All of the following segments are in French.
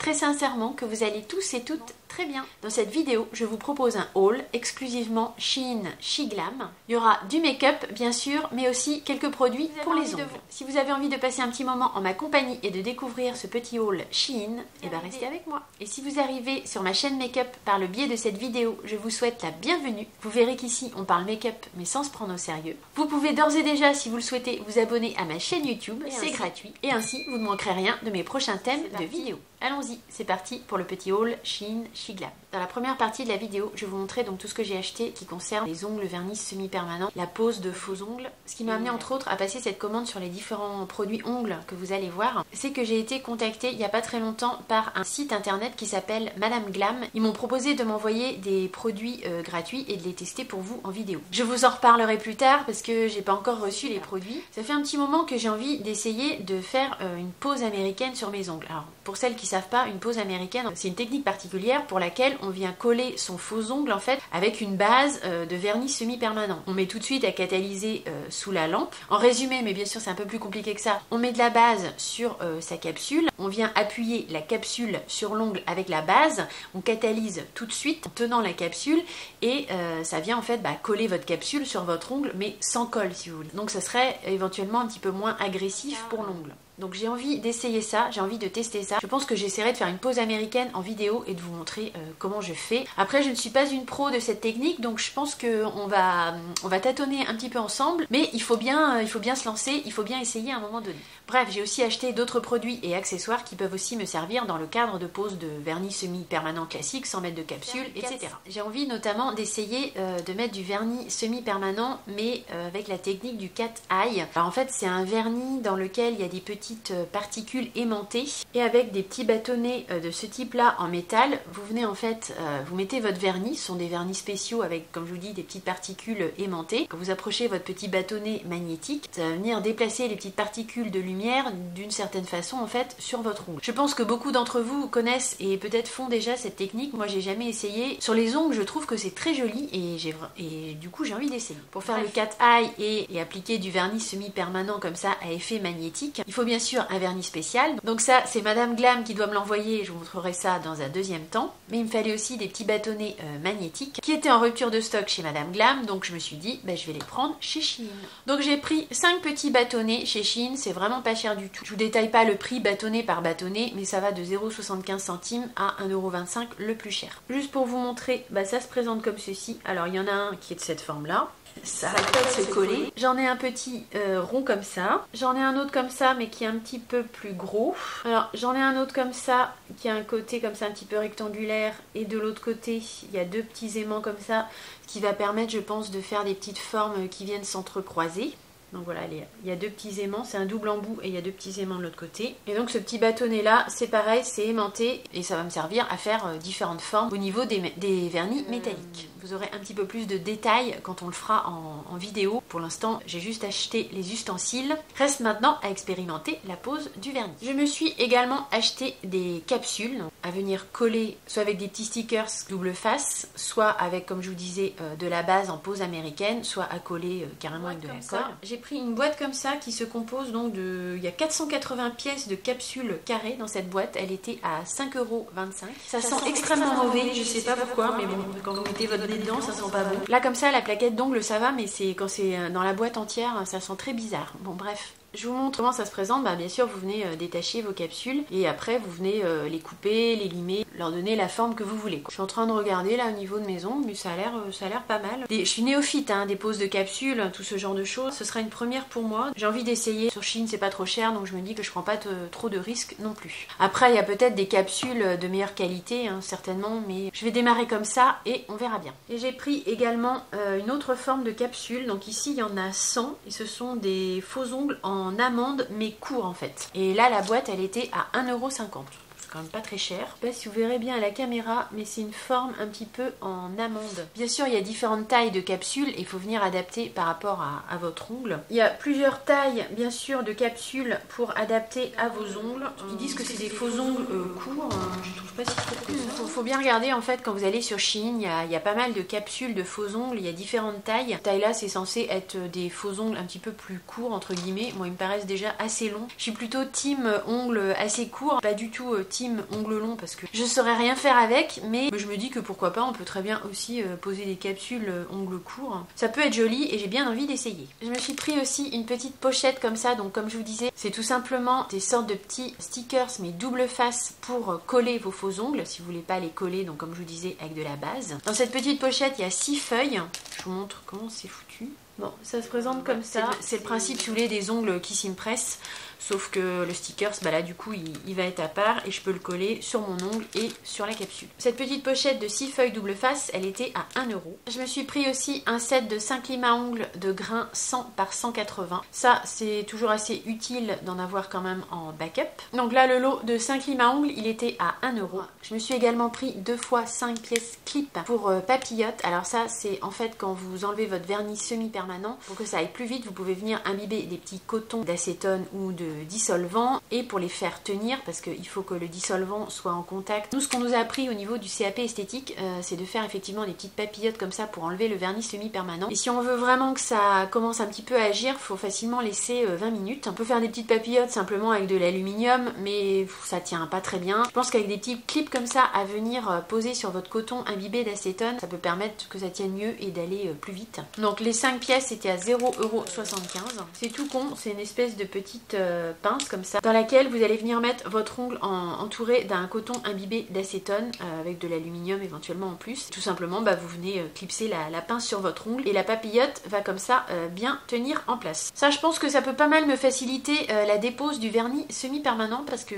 très sincèrement que vous allez tous et toutes très bien. Dans cette vidéo, je vous propose un haul exclusivement Shein Shiglam. Il y aura du make-up bien sûr, mais aussi quelques produits pour les ongles. Si vous avez envie de passer un petit moment en ma compagnie et de découvrir ce petit haul Shein, et bien restez avec moi. Et si vous arrivez sur ma chaîne make-up par le biais de cette vidéo, je vous souhaite la bienvenue. Vous verrez qu'ici on parle make-up mais sans se prendre au sérieux. Vous pouvez d'ores et déjà, si vous le souhaitez, vous abonner à ma chaîne YouTube, c'est gratuit. Et ainsi, vous ne manquerez rien de mes prochains thèmes de vidéos. Allons-y, c'est parti pour le petit haul Shein Shiglam. Dans la première partie de la vidéo, je vais vous montrer donc tout ce que j'ai acheté qui concerne les ongles vernis semi-permanents, la pose de faux ongles. Ce qui m'a amené entre autres à passer cette commande sur les différents produits ongles que vous allez voir, c'est que j'ai été contactée il n'y a pas très longtemps par un site internet qui s'appelle Madame Glam. Ils m'ont proposé de m'envoyer des produits gratuits et de les tester pour vous en vidéo. Je vous en reparlerai plus tard parce que j'ai pas encore reçu les produits. Ça fait un petit moment que j'ai envie d'essayer de faire une pose américaine sur mes ongles. Alors pour celles qui savent pas, une pose américaine, c'est une technique particulière pour laquelle on vient coller son faux ongle en fait avec une base de vernis semi-permanent. On met tout de suite à catalyser sous la lampe. En résumé, mais bien sûr c'est un peu plus compliqué que ça, on met de la base sur sa capsule, on vient appuyer la capsule sur l'ongle avec la base, on catalyse tout de suite en tenant la capsule et ça vient en fait coller votre capsule sur votre ongle mais sans colle si vous voulez. Donc ça serait éventuellement un petit peu moins agressif pour l'ongle. Donc j'ai envie d'essayer ça, j'ai envie de tester ça. Je pense que j'essaierai de faire une pose américaine en vidéo et de vous montrer comment je fais. Après je ne suis pas une pro de cette technique, donc je pense qu'on va tâtonner un petit peu ensemble. Mais il faut bien se lancer, il faut bien essayer à un moment donné. Bref, j'ai aussi acheté d'autres produits et accessoires qui peuvent aussi me servir dans le cadre de pose de vernis semi-permanent classique, sans mettre de capsule, etc. J'ai envie notamment d'essayer de mettre du vernis semi-permanent, mais avec la technique du cat eye. Alors en fait c'est un vernis dans lequel il y a des petites particules aimantées et avec des petits bâtonnets de ce type là en métal, vous venez en fait, vous mettez votre vernis, ce sont des vernis spéciaux avec comme je vous dis des petites particules aimantées. Quand vous approchez votre petit bâtonnet magnétique, ça va venir déplacer les petites particules de lumière d'une certaine façon en fait sur votre ongle. Je pense que beaucoup d'entre vous connaissent et peut-être font déjà cette technique, moi j'ai jamais essayé. Sur les ongles je trouve que c'est très joli et du coup j'ai envie d'essayer. Pour faire le cat eye et appliquer du vernis semi-permanent comme ça à effet magnétique, il faut bien sûr un vernis spécial. Donc ça c'est Madame Glam qui doit me l'envoyer, je vous montrerai ça dans un deuxième temps. Mais il me fallait aussi des petits bâtonnets magnétiques qui étaient en rupture de stock chez Madame Glam, donc je me suis dit je vais les prendre chez Shein. Donc j'ai pris 5 petits bâtonnets chez Shein, c'est vraiment pas cher du tout. Je vous détaille pas le prix bâtonnet par bâtonnet, mais ça va de 0,75 centimes à 1,25 € le plus cher. Juste pour vous montrer, ça se présente comme ceci. Alors il y en a un qui est de cette forme là. Ça arrête pas de se coller. J'en ai un petit rond comme ça. J'en ai un autre comme ça mais qui est un petit peu plus gros. Alors j'en ai un autre comme ça qui a un côté comme ça un petit peu rectangulaire et de l'autre côté il y a deux petits aimants comme ça, ce qui va permettre je pense de faire des petites formes qui viennent s'entrecroiser. Donc voilà, il y a deux petits aimants, c'est un double embout et il y a deux petits aimants de l'autre côté. Et donc ce petit bâtonnet là, c'est pareil, c'est aimanté et ça va me servir à faire différentes formes au niveau des vernis métalliques. Vous aurez un petit peu plus de détails quand on le fera en vidéo. Pour l'instant, j'ai juste acheté les ustensiles. Reste maintenant à expérimenter la pose du vernis. Je me suis également acheté des capsules à venir coller soit avec des petits stickers double face, soit avec, comme je vous disais, de la base en pose américaine, soit à coller carrément avec de la colle. J'ai pris une boîte comme ça qui se compose donc de... Il y a 480 pièces de capsules carrées dans cette boîte. Elle était à 5,25 €. Ça sent extrêmement mauvais, je sais pas pourquoi, mais bon, quand vous mettez votre nez dedans, ça sent pas bon. Là comme ça, la plaquette d'ongles ça va, mais quand c'est dans la boîte entière, ça sent très bizarre. Bon bref. Je vous montre comment ça se présente. Bien sûr, vous venez détacher vos capsules et après vous venez les couper, les limer, leur donner la forme que vous voulez. Je suis en train de regarder là au niveau de mes ongles, mais ça a l'air pas mal. Je suis néophyte, des poses de capsules, tout ce genre de choses. Ce sera une première pour moi. J'ai envie d'essayer. Sur Shein, c'est pas trop cher, donc je me dis que je prends pas trop de risques non plus. Après, il y a peut-être des capsules de meilleure qualité, certainement, mais je vais démarrer comme ça et on verra bien. Et j'ai pris également une autre forme de capsule. Donc ici, il y en a 100 et ce sont des faux ongles en amande mais court en fait. Et là la boîte elle était à 1,50 €. Quand même pas très cher. Je sais pas si vous verrez bien à la caméra, mais c'est une forme un petit peu en amande. Bien sûr, il y a différentes tailles de capsules et il faut venir adapter par rapport à votre ongle. Il y a plusieurs tailles, bien sûr, de capsules pour adapter à vos ongles. Ils disent que c'est des faux ongles courts. Je trouve pas si court que ça. Faut bien regarder en fait quand vous allez sur Shein, il y a pas mal de capsules de faux ongles. Il y a différentes tailles. Cette taille là, c'est censé être des faux ongles un petit peu plus courts entre guillemets. Moi, ils me paraissent déjà assez longs. Je suis plutôt team ongles assez courts, pas du tout team team ongles longs parce que je saurais rien faire avec, mais je me dis que pourquoi pas, on peut très bien aussi poser des capsules ongles courts. Ça peut être joli et j'ai bien envie d'essayer. Je me suis pris aussi une petite pochette comme ça, donc comme je vous disais, c'est tout simplement des sortes de petits stickers mais double face pour coller vos faux ongles si vous voulez pas les coller, donc comme je vous disais avec de la base. Dans cette petite pochette il y a 6 feuilles, je vous montre comment c'est foutu. Bon, ça se présente comme ça, c'est le principe si vous voulez des ongles qui s'impressent. Sauf que le sticker, bah là du coup il va être à part et je peux le coller sur mon ongle et sur la capsule. Cette petite pochette de 6 feuilles double face, elle était à 1 €. Je me suis pris aussi un set de 5 limes à ongles de grains 100 par 180. Ça c'est toujours assez utile d'en avoir quand même en backup. Donc là le lot de 5 limes à ongles il était à 1 €. Je me suis également pris 2 fois 5 pièces clip pour papillote. Alors ça c'est en fait quand vous enlevez votre vernis semi-permanent, pour que ça aille plus vite vous pouvez venir imbiber des petits cotons d'acétone ou de dissolvant et pour les faire tenir parce qu'il faut que le dissolvant soit en contact. Nous ce qu'on nous a appris au niveau du CAP esthétique c'est de faire effectivement des petites papillotes comme ça pour enlever le vernis semi-permanent et si on veut vraiment que ça commence un petit peu à agir il faut facilement laisser 20 minutes. On peut faire des petites papillotes simplement avec de l'aluminium mais ça tient pas très bien. Je pense qu'avec des petits clips comme ça à venir poser sur votre coton imbibé d'acétone ça peut permettre que ça tienne mieux et d'aller plus vite. Donc les 5 pièces étaient à 0,75 €. C'est tout con, c'est une espèce de petite pince comme ça dans laquelle vous allez venir mettre votre ongle entouré d'un coton imbibé d'acétone avec de l'aluminium éventuellement en plus. Tout simplement vous venez clipser la pince sur votre ongle et la papillote va comme ça bien tenir en place. Ça je pense que ça peut pas mal me faciliter la dépose du vernis semi-permanent parce que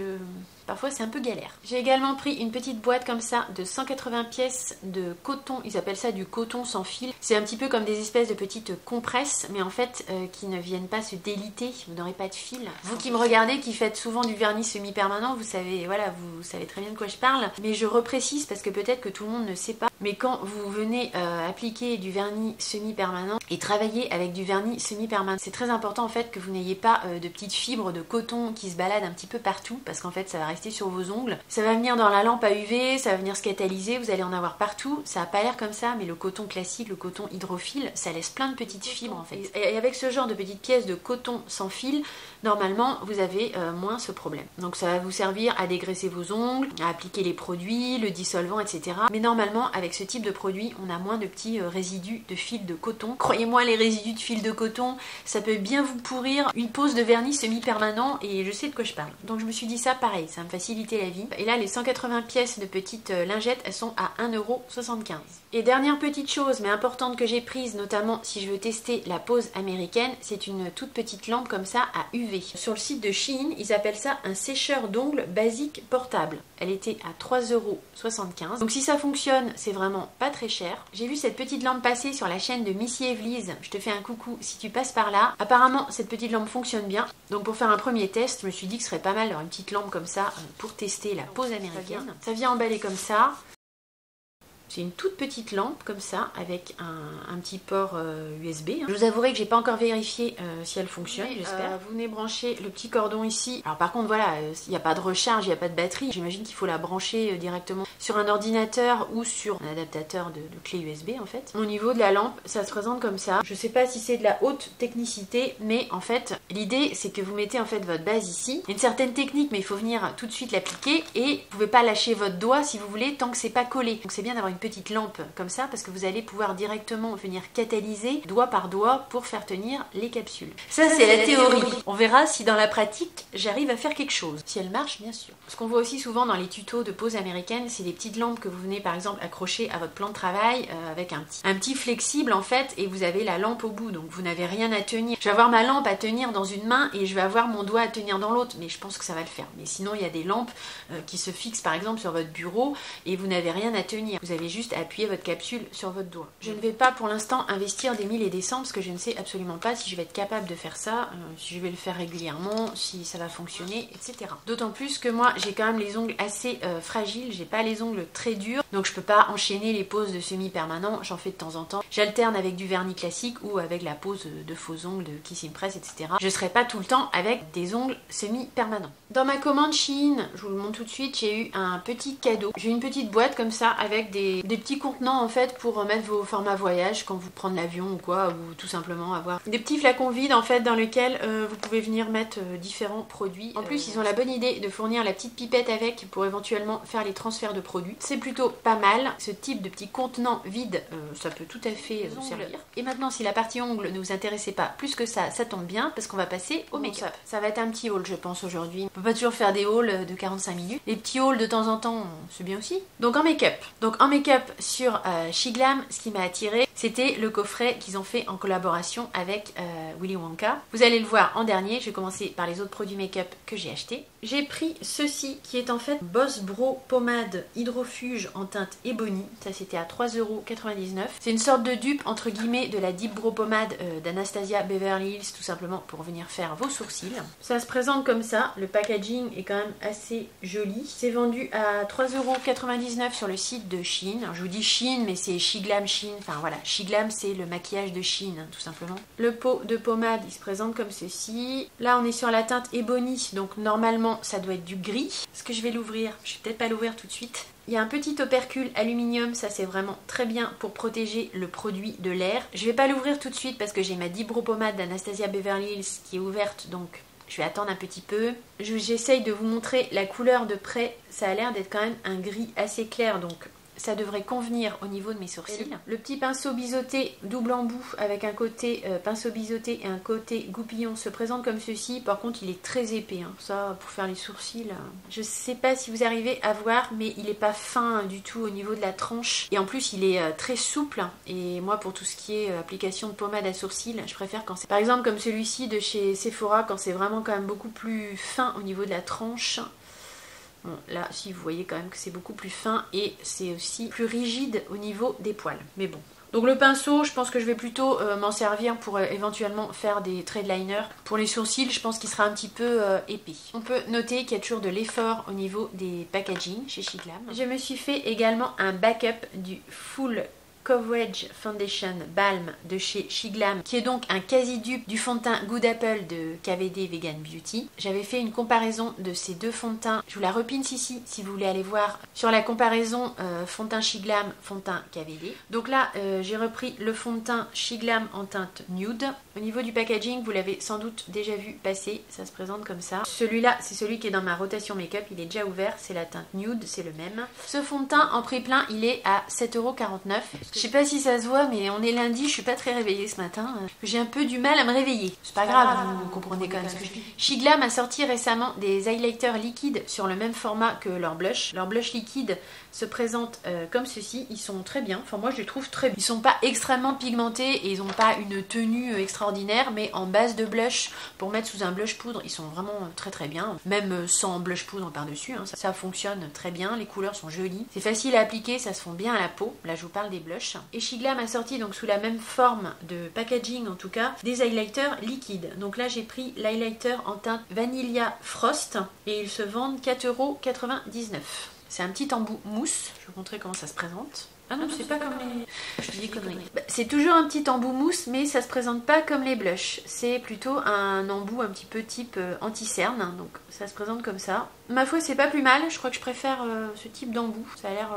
parfois c'est un peu galère. J'ai également pris une petite boîte comme ça de 180 pièces de coton, ils appellent ça du coton sans fil. C'est un petit peu comme des espèces de petites compresses mais en fait qui ne viennent pas se déliter, vous n'aurez pas de fil. Vous qui me regardez, qui faites souvent du vernis semi-permanent, vous savez, voilà, vous savez très bien de quoi je parle. Mais je reprécise parce que peut-être que tout le monde ne sait pas. Mais quand vous venez appliquer du vernis semi-permanent et travailler avec du vernis semi-permanent, c'est très important en fait que vous n'ayez pas de petites fibres de coton qui se baladent un petit peu partout parce qu'en fait ça va rester sur vos ongles. Ça va venir dans la lampe à UV, ça va venir se catalyser, vous allez en avoir partout. Ça n'a pas l'air comme ça, mais le coton classique, le coton hydrophile, ça laisse plein de petites fibres en fait. Et avec ce genre de petites pièces de coton sans fil, normalement vous avez moins ce problème. Donc ça va vous servir à dégraisser vos ongles, à appliquer les produits, le dissolvant, etc. Mais normalement avec ce type de produit, on a moins de petits résidus de fil de coton. Croyez-moi, les résidus de fil de coton, ça peut bien vous pourrir une pose de vernis semi-permanent et je sais de quoi je parle. Donc je me suis dit ça pareil, ça me faciliter la vie. Et là les 180 pièces de petites lingettes, elles sont à 1,75 €. Et dernière petite chose mais importante que j'ai prise, notamment si je veux tester la pose américaine, c'est une toute petite lampe comme ça à UV. Sur le site de Shein, ils appellent ça un sécheur d'ongles basique portable. Elle était à 3,75 €. Donc si ça fonctionne, c'est vraiment pas très cher. J'ai vu cette petite lampe passer sur la chaîne de Missy Evelyse. Je te fais un coucou si tu passes par là. Apparemment, cette petite lampe fonctionne bien. Donc pour faire un premier test, je me suis dit que ce serait pas mal d'avoir une petite lampe comme ça pour tester la pose américaine. Ça vient emballé comme ça. C'est une toute petite lampe comme ça avec un petit port USB. Je vous avouerai que j'ai pas encore vérifié si elle fonctionne, j'espère. Vous venez brancher le petit cordon ici. Alors par contre voilà, il n'y a pas de recharge, il n'y a pas de batterie. J'imagine qu'il faut la brancher directement sur un ordinateur ou sur un adaptateur de clé USB en fait. Au niveau de la lampe, ça se présente comme ça. Je sais pas si c'est de la haute technicité, mais en fait l'idée c'est que vous mettez en fait votre base ici. Il y a une certaine technique mais il faut venir tout de suite l'appliquer et vous pouvez pas lâcher votre doigt si vous voulez tant que c'est pas collé. Donc c'est bien d'avoir une petite lampe comme ça parce que vous allez pouvoir directement venir catalyser doigt par doigt pour faire tenir les capsules. Ça c'est la théorie. On verra si dans la pratique j'arrive à faire quelque chose. Si elle marche bien sûr. Ce qu'on voit aussi souvent dans les tutos de pose américaine, c'est des petites lampes que vous venez par exemple accrocher à votre plan de travail avec un petit flexible en fait et vous avez la lampe au bout donc vous n'avez rien à tenir. Je vais avoir ma lampe à tenir dans une main et je vais avoir mon doigt à tenir dans l'autre mais je pense que ça va le faire. Mais sinon il y a des lampes qui se fixent par exemple sur votre bureau et vous n'avez rien à tenir. Vous avez juste à appuyer votre capsule sur votre doigt. Je ne vais pas pour l'instant investir des 1000 et des cents parce que je ne sais absolument pas si je vais être capable de faire ça, si je vais le faire régulièrement, si ça va fonctionner, etc. D'autant plus que moi j'ai quand même les ongles assez fragiles, j'ai pas les ongles très durs, donc je peux pas enchaîner les poses de semi-permanent, j'en fais de temps en temps. J'alterne avec du vernis classique ou avec la pose de faux ongles, de Kiss Impress, etc. Je serai pas tout le temps avec des ongles semi-permanents. Dans ma commande Shein, je vous le montre tout de suite, j'ai eu un petit cadeau. J'ai une petite boîte comme ça avec des des petits contenants en fait pour mettre vos formats voyage quand vous prenez l'avion ou quoi, ou tout simplement avoir des petits flacons vides en fait dans lesquels vous pouvez venir mettre différents produits. En plus ils ont la bonne idée de fournir la petite pipette avec pour éventuellement faire les transferts de produits. C'est plutôt pas mal. Ce type de petit contenant vide, ça peut tout à fait vous servir. Et maintenant si la partie ongles ne vous intéressait pas plus que ça tombe bien parce qu'on va passer au make-up. Ça va être un petit haul je pense aujourd'hui. On peut pas toujours faire des hauls de 45 minutes. Les petits hauls de temps en temps c'est bien aussi. Donc en make-up. Sur Shiglam, ce qui m'a attiré c'était le coffret qu'ils ont fait en collaboration avec Willy Wonka. Vous allez le voir en dernier. Je vais commencer par les autres produits make-up que j'ai achetés. J'ai pris ceci qui est en fait Boss Bro Pommade Hydrofuge en teinte Ebony. Ça c'était à 3,99 €. C'est une sorte de dupe entre guillemets de la Deep Brow Pommade d'Anastasia Beverly Hills, tout simplement pour venir faire vos sourcils. Ça se présente comme ça. Le packaging est quand même assez joli. C'est vendu à 3,99 € sur le site de Shein. Alors, je vous dis Shein mais c'est Shiglam Shein. Enfin voilà, Shiglam c'est le maquillage de Shein tout simplement. Le pot de pommade il se présente comme ceci. Là on est sur la teinte Ebony, donc normalement ça doit être du gris. Est-ce que je vais l'ouvrir? Je vais peut-être pas l'ouvrir tout de suite. Il y a un petit opercule aluminium, ça c'est vraiment très bien pour protéger le produit de l'air. Je vais pas l'ouvrir tout de suite parce que j'ai ma Deep Brow Pommade d'Anastasia Beverly Hills qui est ouverte, donc je vais attendre un petit peu. J'essaye de vous montrer la couleur de près. Ça a l'air d'être quand même un gris assez clair, donc ça devrait convenir au niveau de mes sourcils. Le petit pinceau biseauté double embout avec un côté pinceau biseauté et un côté goupillon se présente comme ceci. Par contre il est très épais, hein. Ça pour faire les sourcils. Je sais pas si vous arrivez à voir mais il est pas fin du tout au niveau de la tranche. Et en plus il est très souple. Et moi pour tout ce qui est application de pommade à sourcils, je préfère quand c'est par exemple comme celui-ci de chez Sephora, quand c'est vraiment quand même beaucoup plus fin au niveau de la tranche. Bon, là, si vous voyez quand même que c'est beaucoup plus fin et c'est aussi plus rigide au niveau des poils. Mais bon. Donc le pinceau, je pense que je vais plutôt m'en servir pour éventuellement faire des traits de liner. Pour les sourcils, je pense qu'il sera un petit peu épais. On peut noter qu'il y a toujours de l'effort au niveau des packaging chez Shiglam. Je me suis fait également un backup du Full Coverage Foundation Balm de chez Shiglam, qui est donc un quasi-dupe du fond de teint Good Apple de KVD Vegan Beauty. J'avais fait une comparaison de ces deux fonds de teint. Je vous la repins ici si vous voulez aller voir sur la comparaison fond de teint Shiglam, fond de teint KVD. Donc là, j'ai repris le fond de teint Shiglam en teinte nude. Au niveau du packaging, vous l'avez sans doute déjà vu passer. Ça se présente comme ça. Celui-là, c'est celui qui est dans ma rotation make-up. Il est déjà ouvert. C'est la teinte nude, c'est le même. Ce fond de teint en prix plein, il est à 7,49 €. Je sais pas si ça se voit mais on est lundi, je suis pas très réveillée ce matin. J'ai un peu du mal à me réveiller. C'est pas grave, vous comprenez quand même ce que je dis. Shiglam a sorti récemment des highlighters liquides sur le même format que leur blush. Leur blush liquide se présente comme ceci. Ils sont très bien. Enfin moi je les trouve très bien. Ils sont pas extrêmement pigmentés et ils ont pas une tenue extraordinaire, mais en base de blush pour mettre sous un blush poudre, ils sont vraiment très très bien. Même sans blush poudre par-dessus, hein, ça fonctionne très bien. Les couleurs sont jolies. C'est facile à appliquer, ça se fond bien à la peau. Là je vous parle des blushs. Et Shiglam a sorti donc sous la même forme de packaging en tout cas des highlighters liquides. Donc là j'ai pris l'highlighter en teinte Vanilla Frost et ils se vendent 4,99 €. C'est un petit embout mousse. Je vais vous montrer comment ça se présente. Ah non, c'est pas comme les... Je dis conneries. C'est toujours un petit embout mousse, mais ça se présente pas comme les blushs. C'est plutôt un embout un petit peu type anti-cerne. Donc ça se présente comme ça. Ma foi, c'est pas plus mal. Je crois que je préfère ce type d'embout. Ça a l'air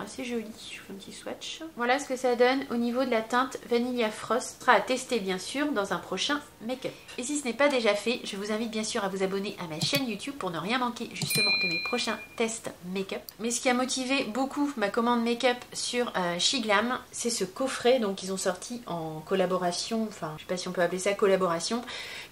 assez joli. Je fais un petit swatch. Voilà ce que ça donne au niveau de la teinte Vanilla Frost. Ce sera à tester bien sûr dans un prochain make-up. Et si ce n'est pas déjà fait, je vous invite bien sûr à vous abonner à ma chaîne YouTube pour ne rien manquer justement de mes prochains tests make-up. Mais ce qui a motivé beaucoup ma commande make-up sur Shiglam, c'est ce coffret donc ils ont sorti en collaboration, enfin je sais pas si on peut appeler ça collaboration,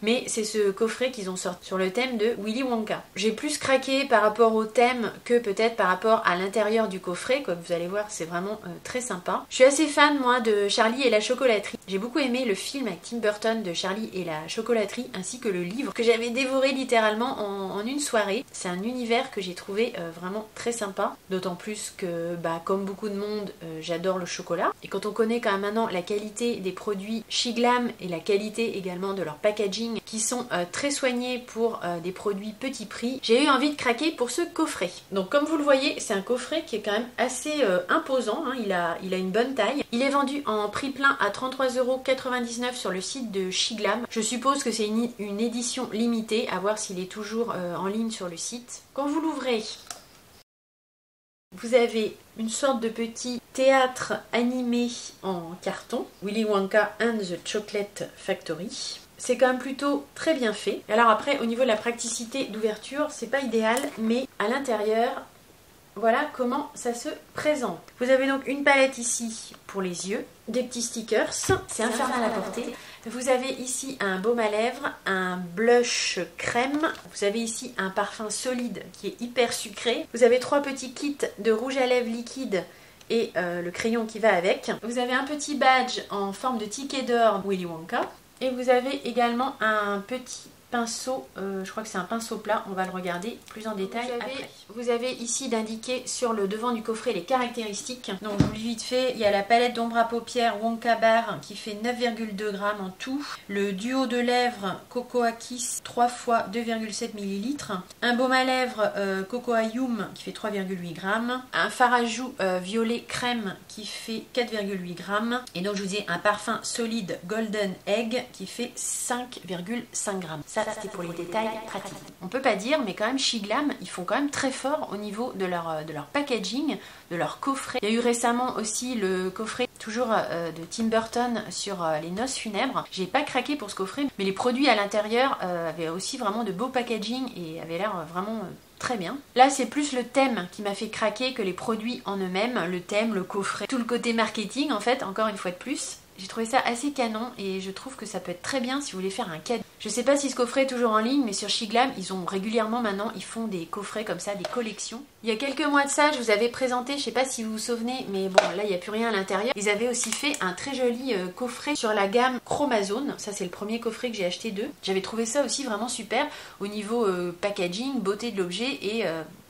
mais c'est ce coffret qu'ils ont sorti sur le thème de Willy Wonka. J'ai plus craqué par rapport au thème que peut-être par rapport à l'intérieur du coffret, comme vous allez voir c'est vraiment très sympa. Je suis assez fan moi de Charlie et la chocolaterie. J'ai beaucoup aimé le film avec Tim Burton de Charlie et la chocolaterie ainsi que le livre que j'avais dévoré littéralement en une soirée. C'est un univers que j'ai trouvé vraiment très sympa, d'autant plus que comme beaucoup de monde j'adore le chocolat. Et quand on connaît quand même maintenant la qualité des produits Shiglam et la qualité également de leur packaging qui sont très soignés pour des produits petit prix, j'ai eu envie de craquer pour ce coffret. Donc comme vous le voyez, c'est un coffret qui est quand même assez imposant, hein. Il a une bonne taille. Il est vendu en prix plein à 33,99 € sur le site de Shiglam. Je suppose que c'est une édition limitée, à voir s'il est toujours en ligne sur le site. Quand vous l'ouvrez, Vous avez une sorte de petit théâtre animé en carton, Willy Wonka and the Chocolate Factory. C'est quand même plutôt très bien fait. Alors après, au niveau de la praticité d'ouverture, c'est pas idéal, mais à l'intérieur, voilà comment ça se présente. Vous avez donc une palette ici pour les yeux, des petits stickers, c'est infernal à porter. Vous avez ici un baume à lèvres, un blush crème. Vous avez ici un parfum solide qui est hyper sucré. Vous avez 3 petits kits de rouge à lèvres liquide et le crayon qui va avec. Vous avez un petit badge en forme de ticket d'or Willy Wonka. Et vous avez également un petit pinceau, je crois que c'est un pinceau plat, on va le regarder plus en détail après. Vous avez ici d'indiquer sur le devant du coffret les caractéristiques. Donc je vous lis vite fait, il y a la palette d'ombre à paupières Wonka Bar qui fait 9,2 g en tout. Le duo de lèvres Cocoa Kiss 3 fois 2,7 ml. Un baume à lèvres Cocoa Yum qui fait 3,8 g. Un fard à joues violet crème qui fait 4,8 g. Et donc je vous dis un parfum solide Golden Egg qui fait 5,5 g. Ça, c'était pour les détails pratiques. On peut pas dire, mais quand même, Shiglam, ils font quand même très fort au niveau de leur packaging, de leur coffret. Il y a eu récemment aussi le coffret, toujours de Tim Burton, sur les noces funèbres. J'ai pas craqué pour ce coffret, mais les produits à l'intérieur avaient aussi vraiment de beaux packaging et avaient l'air vraiment très bien. Là, c'est plus le thème qui m'a fait craquer que les produits en eux-mêmes. Le thème, le coffret, tout le côté marketing, en fait, encore une fois de plus. J'ai trouvé ça assez canon et je trouve que ça peut être très bien si vous voulez faire un cadeau. Je sais pas si ce coffret est toujours en ligne, mais sur Shiglam, ils ont régulièrement maintenant, ils font des coffrets comme ça, des collections. Il y a quelques mois de ça, je vous avais présenté, je sais pas si vous vous souvenez, mais bon, là il n'y a plus rien à l'intérieur. Ils avaient aussi fait un très joli coffret sur la gamme Chromazone. Ça, c'est le premier coffret que j'ai acheté d'eux. J'avais trouvé ça aussi vraiment super au niveau packaging, beauté de l'objet et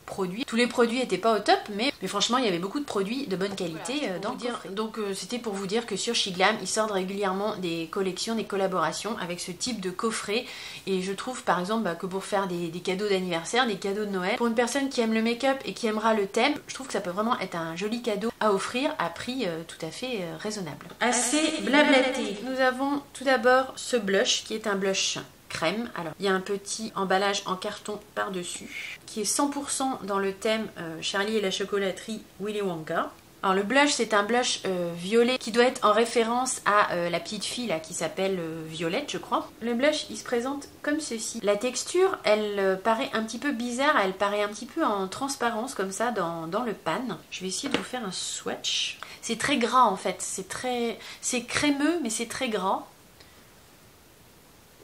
produits. Tous les produits n'étaient pas au top, mais franchement il y avait beaucoup de produits de bonne qualité dans le coffret. Donc c'était pour vous dire que sur Shiglam ils sortent régulièrement des collections, des collaborations avec ce type de coffret, et je trouve par exemple que pour faire des cadeaux d'anniversaire, des cadeaux de Noël, pour une personne qui aime le make-up et qui aimera le thème, je trouve que ça peut vraiment être un joli cadeau à offrir à prix tout à fait raisonnable. Assez blablaté, nous avons tout d'abord ce blush qui est un blush crème. Alors il y a un petit emballage en carton par dessus qui est 100% dans le thème Charlie et la chocolaterie Willy Wonka. Alors le blush, c'est un blush violet qui doit être en référence à la petite fille là qui s'appelle Violette, je crois. Le blush, il se présente comme ceci. La texture, elle paraît un petit peu bizarre, elle paraît un petit peu en transparence comme ça dans le pan. Je vais essayer de vous faire un swatch. C'est très gras en fait, c'est crémeux mais c'est très gras.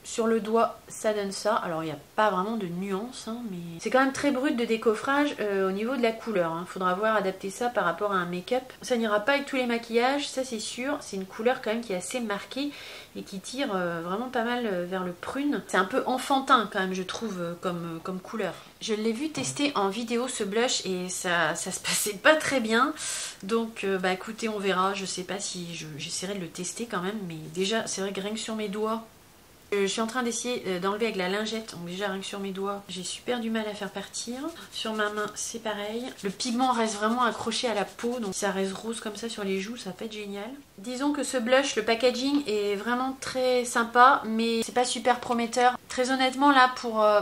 Sur le doigt, ça donne ça. Alors, il n'y a pas vraiment de nuance, hein, mais c'est quand même très brut de décoffrage au niveau de la couleur. Il faudra voir adapter ça par rapport à un make-up. Ça n'ira pas avec tous les maquillages, ça c'est sûr. C'est une couleur quand même qui est assez marquée et qui tire vraiment pas mal vers le prune. C'est un peu enfantin quand même, je trouve, comme couleur. Je l'ai vu tester en vidéo ce blush et ça se passait pas très bien. Donc, bah écoutez, on verra. Je sais pas si j'essaierai de le tester quand même, mais déjà, c'est vrai que rien que sur mes doigts, je suis en train d'essayer d'enlever avec la lingette, donc déjà rien que sur mes doigts, j'ai super du mal à faire partir. Sur ma main, c'est pareil. Le pigment reste vraiment accroché à la peau, donc ça reste rose comme ça sur les joues, ça peut être génial. Disons que ce blush, le packaging est vraiment très sympa, mais c'est pas super prometteur. Très honnêtement, là,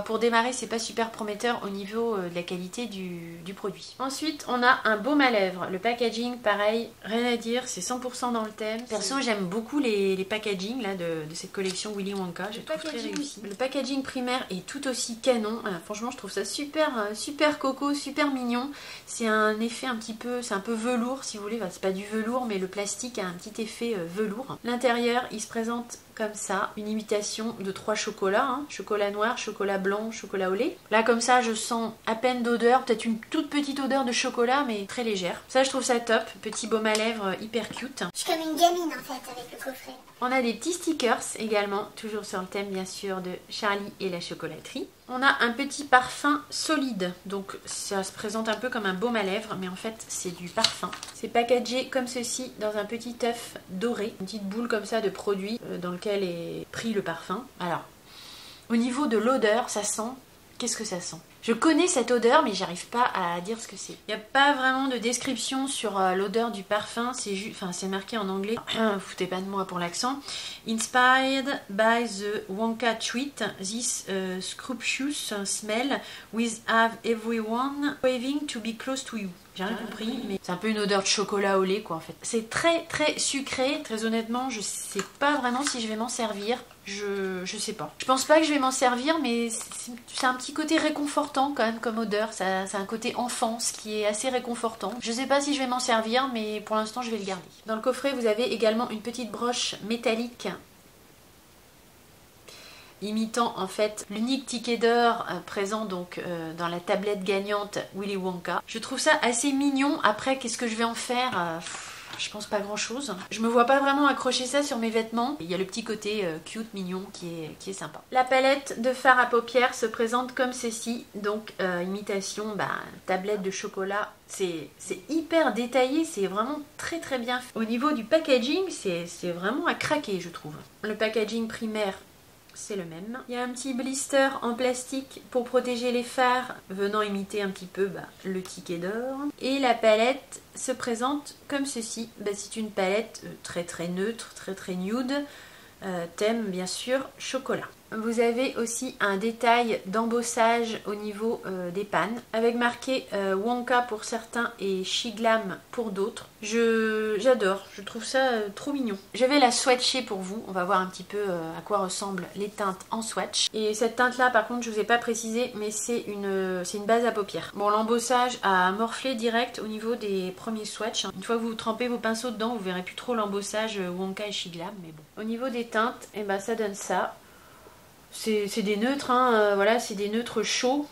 pour démarrer, c'est pas super prometteur au niveau de la qualité du produit. Ensuite, on a un baume à lèvres. Le packaging, pareil, rien à dire, c'est 100% dans le thème. Perso, j'aime beaucoup les packaging là, de cette collection Willy Wonka. Je trouve très réussi. Le packaging primaire est tout aussi canon. Franchement, je trouve ça super coco, super mignon. C'est un effet un petit peu, c'est un peu velours si vous voulez. Enfin, c'est pas du velours, mais le plastique a un petit effet velours. L'intérieur, il se présente comme ça, une imitation de 3 chocolats, hein. Chocolat noir, chocolat blanc, chocolat au lait. Là comme ça je sens à peine d'odeur, peut-être une toute petite odeur de chocolat mais très légère. Ça je trouve ça top, petit baume à lèvres hyper cute. Je suis comme une gamine en fait avec le coffret. On a des petits stickers également, toujours sur le thème bien sûr de Charlie et la chocolaterie. On a un petit parfum solide, donc ça se présente un peu comme un baume à lèvres, mais en fait c'est du parfum. C'est packagé comme ceci dans un petit œuf doré, une petite boule comme ça de produit dans lequel est pris le parfum. Alors, au niveau de l'odeur, ça sent... Qu'est-ce que ça sent? Je connais cette odeur, mais j'arrive pas à dire ce que c'est. Il n'y a pas vraiment de description sur l'odeur du parfum, c'est marqué en anglais. Foutez pas de moi pour l'accent. Inspired by the Wonka treat, this scrumptious smell will have everyone craving to be close to you. j'ai rien compris, mais c'est un peu une odeur de chocolat au lait quoi en fait. C'est très très sucré, très honnêtement je sais pas vraiment si je vais m'en servir. Je sais pas. Je pense pas que je vais m'en servir, mais c'est un petit côté réconfortant quand même comme odeur. C'est un côté enfance qui est assez réconfortant. Je sais pas si je vais m'en servir, mais pour l'instant je vais le garder. Dans le coffret vous avez également une petite broche métallique imitant en fait l'unique ticket d'or présent donc dans la tablette gagnante Willy Wonka. Je trouve ça assez mignon. Après qu'est-ce que je vais en faire je pense pas grand chose. Je me vois pas vraiment accrocher ça sur mes vêtements. Il y a le petit côté cute, mignon qui est sympa. La palette de fard à paupières se présente comme ceci. Donc imitation tablette de chocolat. C'est hyper détaillé, c'est vraiment très très bien fait. Au niveau du packaging, c'est vraiment à craquer je trouve. Le packaging primaire, c'est le même. Il y a un petit blister en plastique pour protéger les fards, venant imiter un petit peu le ticket d'or. Et la palette se présente comme ceci. C'est une palette très très neutre, très très nude. Thème bien sûr chocolat. Vous avez aussi un détail d'embossage au niveau des pannes avec marqué Wonka pour certains et Shiglam pour d'autres. J'adore, je trouve ça trop mignon. Je vais la swatcher pour vous, on va voir un petit peu à quoi ressemblent les teintes en swatch. Et cette teinte là par contre je vous ai pas précisé mais c'est une base à paupières. Bon l'embossage a morflé direct au niveau des premiers swatchs. Une fois que vous trempez vos pinceaux dedans vous verrez plus trop l'embossage Wonka et Shiglam mais bon. Au niveau des teintes, ça donne ça. C'est des neutres, voilà, c'est des neutres chauds,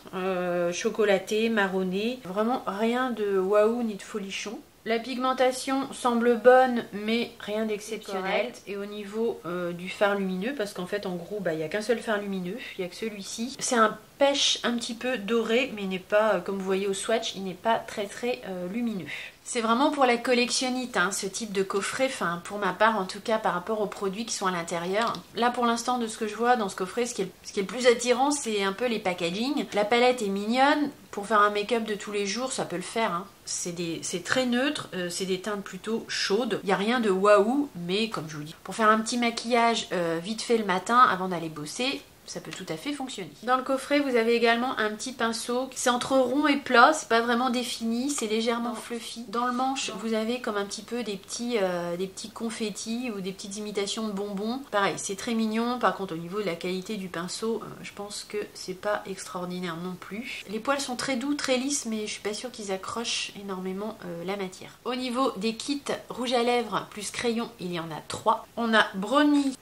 chocolatés, marronnés. Vraiment rien de waouh ni de folichon. La pigmentation semble bonne, mais rien d'exceptionnel. Et au niveau du fard lumineux, parce qu'en fait, en gros, il n'y a qu'un seul fard lumineux, il n'y a que celui-ci. C'est un pêche un petit peu doré, mais il n'est pas, comme vous voyez au swatch, il n'est pas très très lumineux. C'est vraiment pour la collectionnite, ce type de coffret, enfin pour ma part en tout cas par rapport aux produits qui sont à l'intérieur. Là pour l'instant de ce que je vois dans ce coffret, ce qui est le plus attirant c'est un peu les packaging. La palette est mignonne, pour faire un make-up de tous les jours ça peut le faire. C'est très neutre, c'est des teintes plutôt chaudes. Il n'y a rien de waouh, mais comme je vous dis, pour faire un petit maquillage vite fait le matin avant d'aller bosser, ça peut tout à fait fonctionner. Dans le coffret, vous avez également un petit pinceau. C'est entre rond et plat, c'est pas vraiment défini, c'est légèrement fluffy. Dans le manche, vous avez comme un petit peu des petits confettis ou des petites imitations de bonbons. Pareil, c'est très mignon. Par contre, au niveau de la qualité du pinceau, je pense que c'est pas extraordinaire non plus. Les poils sont très doux, très lisses, mais je suis pas sûre qu'ils accrochent énormément la matière. Au niveau des kits rouge à lèvres plus crayon, il y en a 3. On a Brownie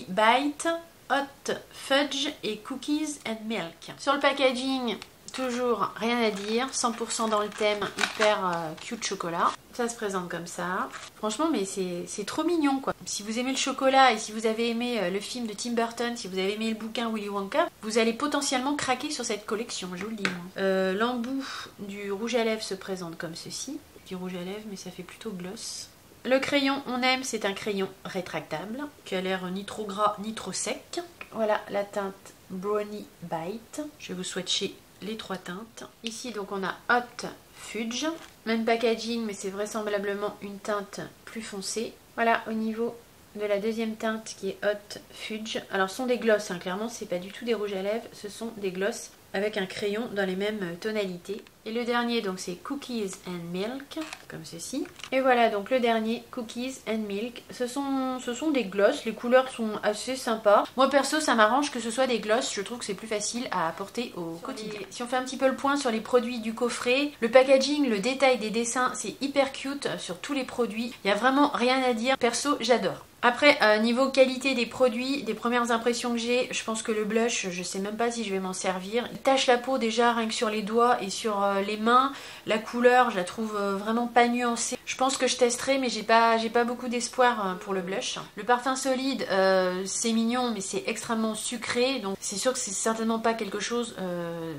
Bite, Hot Fudge et Cookies and Milk. Sur le packaging, toujours rien à dire, 100% dans le thème, hyper cute chocolat. Ça se présente comme ça. Franchement, mais c'est trop mignon quoi. Si vous aimez le chocolat et si vous avez aimé le film de Tim Burton, si vous avez aimé le bouquin Willy Wonka, vous allez potentiellement craquer sur cette collection, je vous le dis. L'embout du rouge à lèvres se présente comme ceci. Je dis rouge à lèvres, mais ça fait plutôt gloss. Le crayon on aime, c'est un crayon rétractable qui a l'air ni trop gras ni trop sec. Voilà la teinte Brownie Bite. Je vais vous swatcher les 3 teintes. Ici donc on a Hot Fudge. Même packaging mais c'est vraisemblablement une teinte plus foncée. Voilà au niveau de la deuxième teinte qui est Hot Fudge. Alors ce sont des glosses, clairement c'est pas du tout des rouges à lèvres, ce sont des glosses avec un crayon dans les mêmes tonalités. Et le dernier donc c'est Cookies and Milk, comme ceci. Et voilà donc le dernier Cookies and Milk. Ce sont des glosses, les couleurs sont assez sympas. Moi perso ça m'arrange que ce soit des glosses, je trouve que c'est plus facile à apporter au quotidien. Si on fait un petit peu le point sur les produits du coffret, le packaging, le détail des dessins, c'est hyper cute sur tous les produits. Il n'y a vraiment rien à dire. Perso j'adore. Après, niveau qualité des produits, des premières impressions que j'ai, je pense que le blush, je sais même pas si je vais m'en servir. Il tache la peau déjà rien que sur les doigts et sur les mains. La couleur, je la trouve vraiment pas nuancée. Je pense que je testerai, mais j'ai pas beaucoup d'espoir pour le blush. Le parfum solide, c'est mignon, mais c'est extrêmement sucré. Donc c'est sûr que c'est certainement pas quelque chose,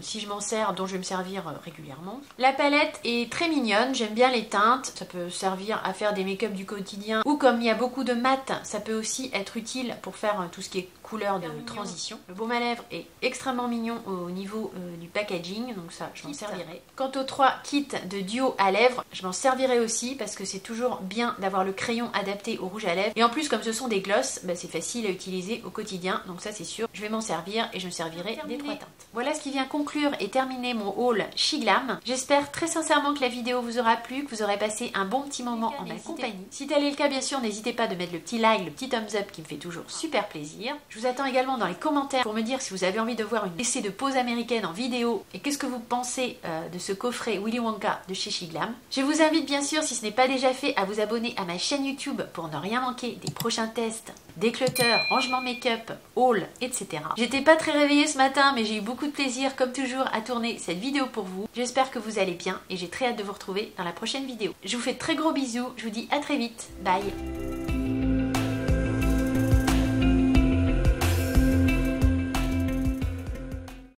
si je m'en sers, dont je vais me servir régulièrement. La palette est très mignonne, j'aime bien les teintes. Ça peut servir à faire des make-up du quotidien. Ou comme il y a beaucoup de mat teinte, ça peut aussi être utile pour faire tout ce qui est couleur de transition. Le baume à lèvres est extrêmement mignon au niveau du packaging, donc ça je m'en servirai. Quant aux 3 kits de duo à lèvres, je m'en servirai aussi parce que c'est toujours bien d'avoir le crayon adapté au rouge à lèvres. Et en plus comme ce sont des glosses, bah, c'est facile à utiliser au quotidien, donc ça c'est sûr, je vais m'en servir et je me servirai des 3 teintes. Voilà ce qui vient conclure et terminer mon haul SheGlam. J'espère très sincèrement que la vidéo vous aura plu, que vous aurez passé un bon petit moment en ma compagnie. Si tel est le cas, bien sûr, n'hésitez pas de mettre le petit like, le petit thumbs up qui me fait toujours super plaisir. Je vous attends également dans les commentaires pour me dire si vous avez envie de voir une essai de pose américaine en vidéo et qu'est-ce que vous pensez de ce coffret Willy Wonka de chez SheGlam. Je vous invite bien sûr, si ce n'est pas déjà fait, à vous abonner à ma chaîne YouTube pour ne rien manquer des prochains tests, déclutter, rangement make-up, haul, etc. J'étais pas très réveillée ce matin, mais j'ai eu beaucoup de plaisir, comme toujours, à tourner cette vidéo pour vous. J'espère que vous allez bien et j'ai très hâte de vous retrouver dans la prochaine vidéo. Je vous fais de très gros bisous, je vous dis à très vite, bye.